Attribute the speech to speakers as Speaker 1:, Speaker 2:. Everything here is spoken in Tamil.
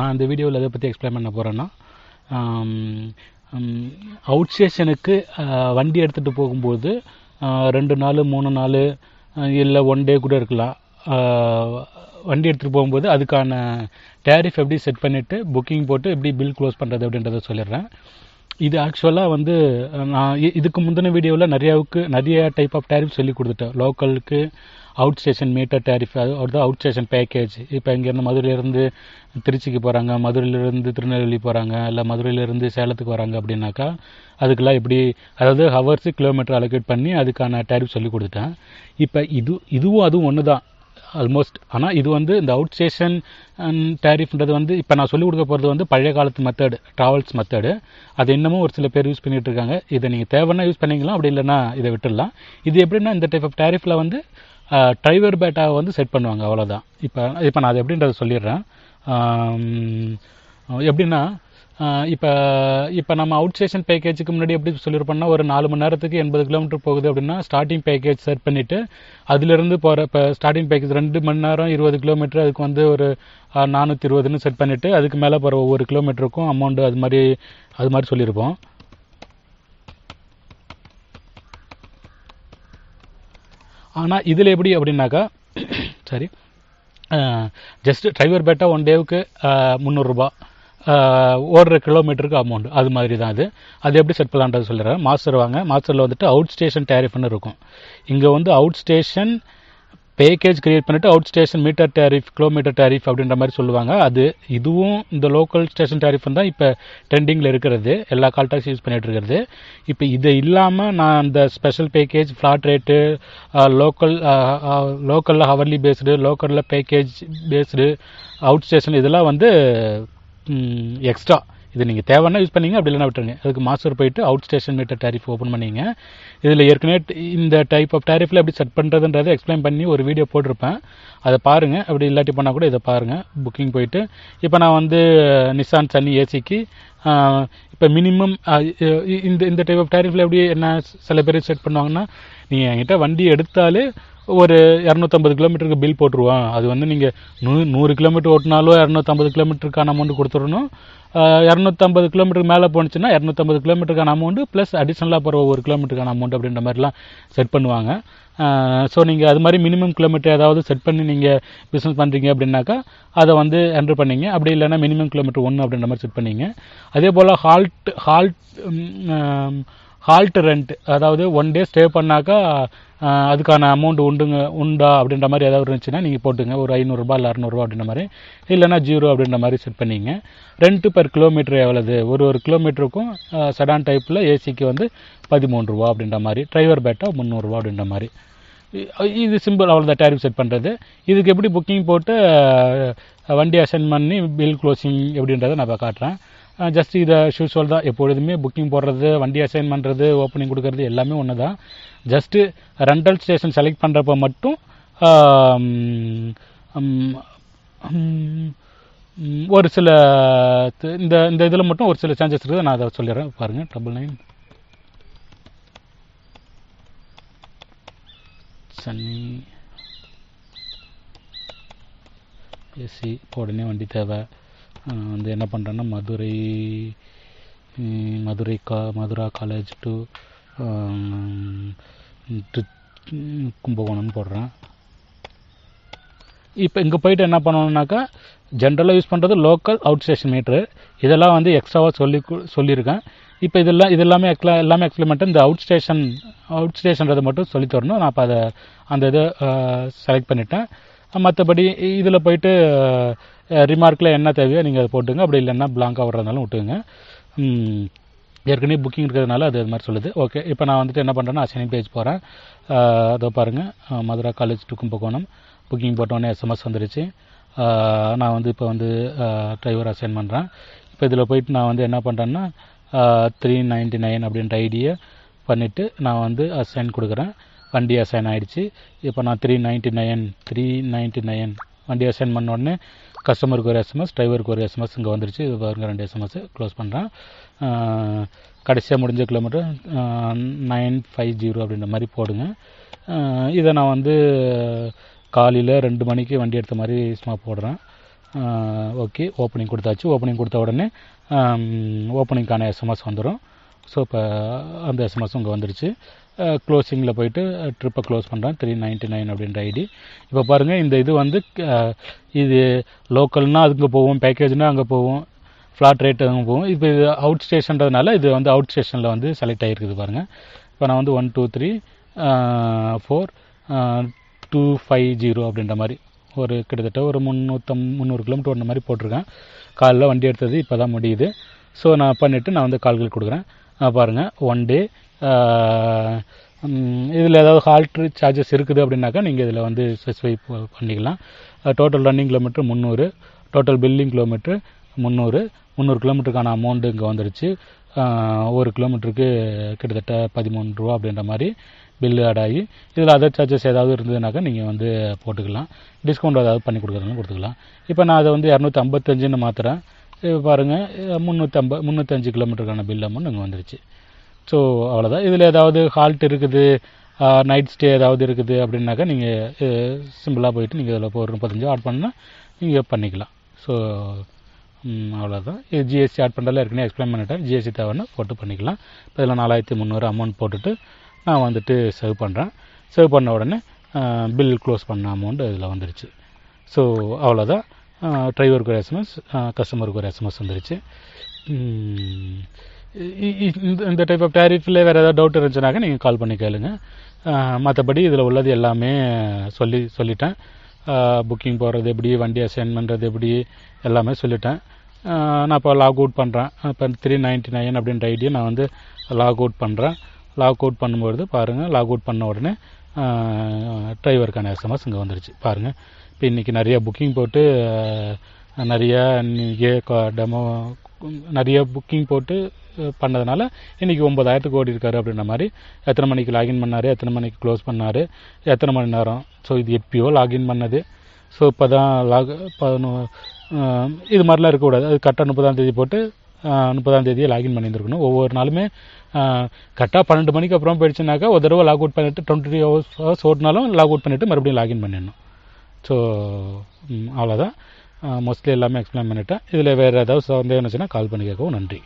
Speaker 1: நான் இந்த வீடியோவில் எதை பற்றி எக்ஸ்பிளைன் பண்ண போகிறேன்னா, அவுட் ஸ்டேஷனுக்கு வண்டி எடுத்துகிட்டு போகும்போது 2 நாள் 3 நாள் இல்லை 1 டே கூட இருக்கலாம். வண்டி எடுத்துகிட்டு போகும்போது அதுக்கான டேரிஃப் எப்படி செட் பண்ணிவிட்டு புக்கிங் போட்டு எப்படி பில் க்ளோஸ் பண்ணுறது அப்படின்றத சொல்லிடுறேன். இது ஆக்சுவலாக நான் இதுக்கு முந்தின வீடியோவில் நிறைய டைப் ஆஃப் டேரிஃப் சொல்லி கொடுத்துட்டேன். லோக்கலுக்கு அவுட் ஸ்டேஷன் மீட்டர் டேரிஃப், அது அவுட் ஸ்டேஷன் பேக்கேஜ். இப்போ இங்கேருந்து மதுரையிலேருந்து திருச்சிக்கு போகிறாங்க, மதுரையிலேருந்து திருநெல்வேலி போகிறாங்க, இல்லை மதுரையிலேருந்து சேலத்துக்கு வராங்க அப்படின்னாக்கா அதுக்கெல்லாம் எப்படி, அதாவது ஹவர்ஸு கிலோமீட்டர் அலோகேட் பண்ணி அதுக்கான டேரிஃப் சொல்லி கொடுத்துட்டேன். இப்போ இதுவும் அதுவும் ஒன்று தான் ஆல்மோஸ்ட். ஆனால் இது இந்த அவுட் ஸ்டேஷன் டேரிஃப்ன்றது இப்போ நான் சொல்லிக் கொடுக்க போகிறது பழைய காலத்து மெத்தடு, ட்ராவல்ஸ் மெத்தடு. அது இன்னமும் ஒரு சில பேர் யூஸ் பண்ணிகிட்டு இருக்காங்க. இதை நீங்கள் தேவைன்னா யூஸ் பண்ணிக்கலாம், அப்படி இல்லைன்னா இதை விட்டுடலாம். இது எப்படின்னா இந்த டைப் ஆஃப் டேரிஃபில் டிரைவர் பேட்டாவை செட் பண்ணுவாங்க, அவ்வளோதான். இப்போ நான் அது எப்படின்றத சொல்லிடுறேன். எப்படின்னா இப்போ நம்ம அவுட் ஸ்டேஷன் பேக்கேஜுக்கு முன்னாடி எப்படி சொல்லியிருப்போம்னா, ஒரு 4 மணி நேரத்துக்கு 80 கிலோமீட்டர் போகுது அப்படின்னா ஸ்டார்டிங் பேக்கேஜ் செட் பண்ணிவிட்டு அதுலேருந்து போகிற இப்போ ஸ்டார்டிங் பேக்கேஜ் 2 மணி நேரம் 20 கிலோமீட்டர், அதுக்கு ஒரு 420ன்னு செட் பண்ணிவிட்டு அதுக்கு மேலே போகிற ஒவ்வொரு கிலோமீட்டருக்கும் அமௌண்ட்டு அது மாதிரி சொல்லியிருப்போம். ஆனால் இதில் எப்படி அப்படின்னாக்கா, சரி, ஜஸ்ட் டிரைவர் பேட்டா 1 டேவுக்கு 300 ரூபா, ஓடுற கிலோமீட்டருக்கு அமௌண்ட், அது மாதிரி தான். அது எப்படி செட் பண்ணலான்றது சொல்லிடுறேன். மாஸ்டர் வாங்க, மாஸ்டரில் அவுட் ஸ்டேஷன் டேரிஃப்னு இருக்கும். இங்கே அவுட் ஸ்டேஷன் பேக்கேஜ் கிரியேட் பண்ணிவிட்டு outstation meter tariff, kilometer tariff அப்படின்ற மாதிரி சொல்லுவாங்க. இதுவும் இந்த லோக்கல் ஸ்டேஷன் டேரிஃப் தான் இப்போ ட்ரெண்டிங்கில் இருக்கிறது, எல்லா கால் டாக்ஸி யூஸ் பண்ணிகிட்டு இருக்கிறது. இப்போ இதை இல்லாமல் நான் அந்த ஸ்பெஷல் பேக்கேஜ், ஃப்ளாட் ரேட்டு, லோக்கலில் ஹவர்லி பேஸ்டு, லோக்கலில் பேக்கேஜ் பேஸ்டு, அவுட் ஸ்டேஷன், இதெல்லாம் எக்ஸ்ட்ரா. இது நீங்கள் தேவைன்னா யூஸ் பண்ணிங்க, அப்படி இல்லைன்னா விட்டுருங்க. அதுக்கு மாஸ்டர் போயிட்டு outstation meter tariff open பண்ணிங்க. இதில் ஏற்கனவே இந்த டைப் ஆஃப் டேரிஃபில் எப்படி செட் பண்ணுறதுன்றதை எக்ஸ்பிளைன் பண்ணி ஒரு வீடியோ போட்டிருப்பேன், அதை பாருங்கள். அப்படி இல்லாட்டி பண்ணால் கூட இதை பாருங்கள். புக்கிங் போயிட்டு இப்போ நான் நிசான் சன்னி ஏசிக்கு இப்போ மினிமம் இந்த டைப் ஆஃப் டேரிஃபில் எப்படி என்ன சில பேர் செட் பண்ணுவாங்கன்னா, நீங்கள் என்கிட்ட வண்டி எடுத்தாலே ஒரு 250 கிலோமீட்டருக்கு பில் போட்டுருவான். அது நீங்கள் 100 கிலோமீட்டர் ஓட்டினாலும் 250 கிலோமீட்டருக்கான அமௌண்ட் கொடுத்துடணும். 250 கிலோமீட்டருக்கு மேலே போணுச்சுன்னா 250 கிலோமீட்டருக்கான அமௌண்ட்டு ப்ளஸ் அடிஷ்னலாக போகிற ஒவ்வொரு கிலோமீட்டருக்கான அமௌண்ட் அப்படின்ற மாதிரிலாம் செட் பண்ணுவாங்க. ஸோ நீங்கள் அது மாதிரி மினிமம் கிலோமீட்டர் ஏதாவது செட் பண்ணி நீங்கள் பிஸ்னஸ் பண்ணுறீங்க அப்படின்னாக்கா அதை என்ட்ரு பண்ணிங்க. அப்படி இல்லைன்னா மினிமம் கிலோமீட்டர் 1 அப்படின்ற மாதிரி செட் பண்ணிங்க. அதே போல் ஹால்ட் ரெண்ட், அதாவது 1 டே ஸ்டே பண்ணாக்கா அதுக்கான அமௌண்ட் உண்டா அப்படின்ற மாதிரி ஏதாவது இருந்துச்சுன்னா நீங்கள் போட்டுங்க. ஒரு 500 ரூபா இல்லை 600 ரூபா அப்படின்ற மாதிரி, இல்லைன்னா 0 அப்படின்ற மாதிரி செட் பண்ணிங்க. ரெண்ட்டு பெர் கிலோமீட்டர் எவ்வளவு, ஒரு கிலோமீட்டருக்கும் செடான் டைப்பில் ஏசிக்கு 13 ரூபா அப்படின்ற மாதிரி, டிரைவர் பேட்டா 300 ரூபா அப்படின்ற மாதிரி. இது சிம்பிள், அவ்வளோதான் டேரிஃப் செட் பண்ணுறது. இதுக்கு எப்படி புக்கிங் போட்டு வண்டி அசைன் பண்ணி பில் க்ளோசிங் எப்படின்றத நான் காட்டுறேன். ஜஸ்ட் இதை யூஸ்வல் தான். எப்பொழுதுமே புக்கிங் போடுறது, வண்டி அசைன் பண்ணுறது, ஓப்பனிங் கொடுக்கறது எல்லாமே ஒன்று தான். ஜஸ்ட்டு ரெண்டல் ஸ்டேஷன் செலக்ட் பண்ணுறப்ப மட்டும் ஒரு சில இந்த இதில் மட்டும் ஒரு சில சேஞ்சஸ் இருக்குது. நான் அதை சொல்லிடுறேன், பாருங்கள். 99 சன்னி ஏசி உடனே வண்டி தேவை. என்ன பண்ணுறேன்னா மதுரா காலேஜ் டு கும்பகோணம்னு போடுறேன். இப்போ இங்கே போயிட்டு என்ன பண்ணணுன்னாக்கா, ஜென்ரலாக யூஸ் பண்ணுறது லோக்கல் அவுட் ஸ்டேஷன் மீட்ரு. இதெல்லாம் எக்ஸ்ட்ராவாக சொல்லியிருக்கேன். இப்போ எல்லாமே எக்ஸ்பிளைமெண்ட்டு இந்த அவுட் ஸ்டேஷன்றதை மட்டும் சொல்லி தரணும். நான் இப்போ அந்த இதை செலக்ட் பண்ணிட்டேன். மற்றபடி இதில் போயிட்டு ரிமார்க்கில் என்ன தேவையோ நீங்கள் அதை போட்டுங்க. அப்படி இல்லைன்னா பிளாங்காக வர்றதுனாலும் விட்டுங்க. ஏற்கனவே புக்கிங் இருக்கிறதுனால அது மாதிரி சொல்லுது. ஓகே, இப்போ நான் என்ன பண்ணுறேன்னா அசைனிங் பேஜ் போகிறேன். அதை பாருங்கள், Madura college to Kumbakonam booking போட்டோடனே எஸ்எம்எஸ் வந்துருச்சு. நான் இப்போ டிரைவர் அசைன் பண்ணுறேன். இப்போ இதில் போயிட்டு நான் என்ன பண்ணுறேன்னா 399 அப்படின்ற ஐடியை பண்ணிவிட்டு நான் அசைன் கொடுக்குறேன். வண்டி அசைன் ஆகிடுச்சு. இப்போ நான் 399 வண்டி அசைன் பண்ண உடனே கஸ்டமருக்கு ஒரு எஸ்எம்எஸ், டிரைவருக்கு ஒரு எஸ்எம்எஸ் இங்கே வந்துருச்சு. இது பாருங்கள், 2 எஸ்எம்எஸ் க்ளோஸ் பண்ணுறேன். கடைசியாக முடிஞ்ச கிலோமீட்டர் 950 அப்படின்ற மாதிரி போடுங்க. இதை நான் காலையில் 2 மணிக்கு வண்டி எடுத்த மாதிரி சும்மா போடுறேன். ஓகே ஓப்பனிங் கொடுத்தாச்சு. ஓப்பனிங் கொடுத்த உடனே ஓப்பனிங்கான எஸ்எம்எஸ் வந்துடும். ஸோ இப்போ அந்த எஸ்எம்எஸ் இங்கே வந்துடுச்சு. க்ளோசிங்கில் போயிட்டு ட்ரிப்பை க்ளோஸ் பண்ணுறேன் 399 அப்படின்ற ஐடி. இப்போ பாருங்கள், இந்த இது வந்து இது லோக்கல்னால் அதுக்கு போவோம், பேக்கேஜ்னால் அங்கே போவோம், ஃப்ளாட் ரேட் அங்கே போவோம். இப்போ இது அவுட் ஸ்டேஷன்றதுனால இது வந்து அவுட் ஸ்டேஷனில் வந்து செலக்ட் ஆகிருக்குது பாருங்கள். இப்போ நான் வந்து 1 2 3 4 250 அப்படின்ற மாதிரி ஒரு கிட்டத்தட்ட ஒரு 300 கிலோமீட்டர் ஓடுற மாதிரி போட்டிருக்கேன். காலைல வண்டி எடுத்தது இப்போ தான் முடியுது. ஸோ நான் பண்ணிவிட்டு நான் வந்து கால்குலேட் கொடுக்குறேன். பாருங்கள், 1 டே இதில் ஏதாவது ஹால்ட் சார்ஜஸ் இருக்குது அப்படின்னாக்கா நீங்கள் இதில் வந்து ஸ்பெசிஃபை பண்ணிக்கலாம். Total running kilometre 300, total billing kilometre 300 கிலோமீட்டருக்கான அமௌண்ட்டு இங்கே வந்துடுச்சு. ஒரு கிலோமீட்டருக்கு கிட்டத்தட்ட 13 ரூபா அப்படின்ற மாதிரி பில்லு ஆட் ஆகி, இதில் அதர் சார்ஜஸ் ஏதாவது இருந்ததுனாக்கா நீங்கள் வந்து போட்டுக்கலாம். டிஸ்கவுண்ட் ஏதாவது பண்ணி கொடுக்குறதுனாலும் கொடுத்துக்கலாம். இப்போ நான் அதை வந்து 255ன்னு மாற்றுறேன். இப்போ பாருங்கள், 305 கிலோமீட்டருக்கான பில் அமௌண்ட் இங்கே வந்துடுச்சு. ஸோ அவ்வளோதான். இதில் ஏதாவது ஹால்ட் இருக்குது, நைட் ஸ்டே ஏதாவது இருக்குது அப்படின்னாக்கா நீங்கள் சிம்பிளாக போயிட்டு நீங்கள் இதில் ஒரு 35 ஆட் பண்ணால் நீங்கள் பண்ணிக்கலாம். ஸோ அவ்வளோதான். இது ஜிஎஸ்டி ஆட் பண்ணுறதுல ஏற்கனவே எக்ஸ்பிளைன் பண்ணிட்டேன். ஜிஎஸ்டி தேவைன்னா போட்டு பண்ணிக்கலாம். இப்போ இதில் 4300 அமௌண்ட் போட்டுட்டு நான் வந்துட்டு சேவ் பண்ணுறேன். சேவ் பண்ண உடனே பில் க்ளோஸ் பண்ண அமௌண்ட் இதில் வந்துடுச்சு. ஸோ அவ்வளோதான். டிரைவருக்கு ஒரு எஸ்எம்எஸ், கஸ்டமருக்கு ஒரு எஸ்எம்எஸ் வந்துடுச்சு. இந்த டைப் ஆஃப் டேரிஃபில் வேறு ஏதாவது டவுட் இருந்துச்சுனாக்கா நீங்கள் கால் பண்ணி கேளுங்க. மற்றபடி இதில் உள்ளது எல்லாமே சொல்லிட்டேன். புக்கிங் போடுறது எப்படி, வண்டி அசைன் பண்ணுறது எப்படி, எல்லாமே சொல்லிட்டேன். நான் இப்போ லாக் அவுட் பண்ணுறேன். இப்போ 399 அப்படின்ற ஐடியை நான் வந்து லாக் அவுட் பண்ணுறேன். லாக் அவுட் பண்ணும்பொழுது பாருங்கள், லாக் அவுட் பண்ண உடனே டிரைவருக்கான எஸ்எம்எஸ் இங்கே வந்துடுச்சு. பாருங்கள், இப்போ இன்றைக்கி நிறைய புக்கிங் போட்டு நிறைய புக்கிங் போட்டு பண்ணதுனால இன்றைக்கி 9000க்கு ஓடி இருக்காரு அப்படின்ற மாதிரி. எத்தனை மணிக்கு லாகின் பண்ணார், எத்தனை மணிக்கு க்ளோஸ் பண்ணார், எத்தனை மணி நேரம். ஸோ இது எப்பயோ லாகின் பண்ணது. ஸோ இப்போ தான் இது மாதிரிலாம் இருக்கக்கூடாது. அது கரெக்டாக 30ஆம் தேதி போட்டு 30ஆம் தேதியே லாகின் பண்ணியிருந்துருக்கணும். ஒவ்வொரு நாளுமே கரெக்டாக 12 மணிக்கு அப்புறம் போயிடுச்சுனாக்கா ஒரு தடவை லாக் அவுட் பண்ணிவிட்டு 23 ஹவர்ஸ் ஓட்டினாலும் லாக் அவுட் பண்ணிவிட்டு மறுபடியும் லாகின் பண்ணிடணும். ஸோ அவ்வளோதான். மோஸ்ட்லி எல்லாமே எக்ஸ்பிளைன் பண்ணிவிட்டேன். இதில் வேறு ஏதாவது சந்தேகம் இருந்துச்சுன்னா கால் பண்ணி கேட்கவும். நன்றி.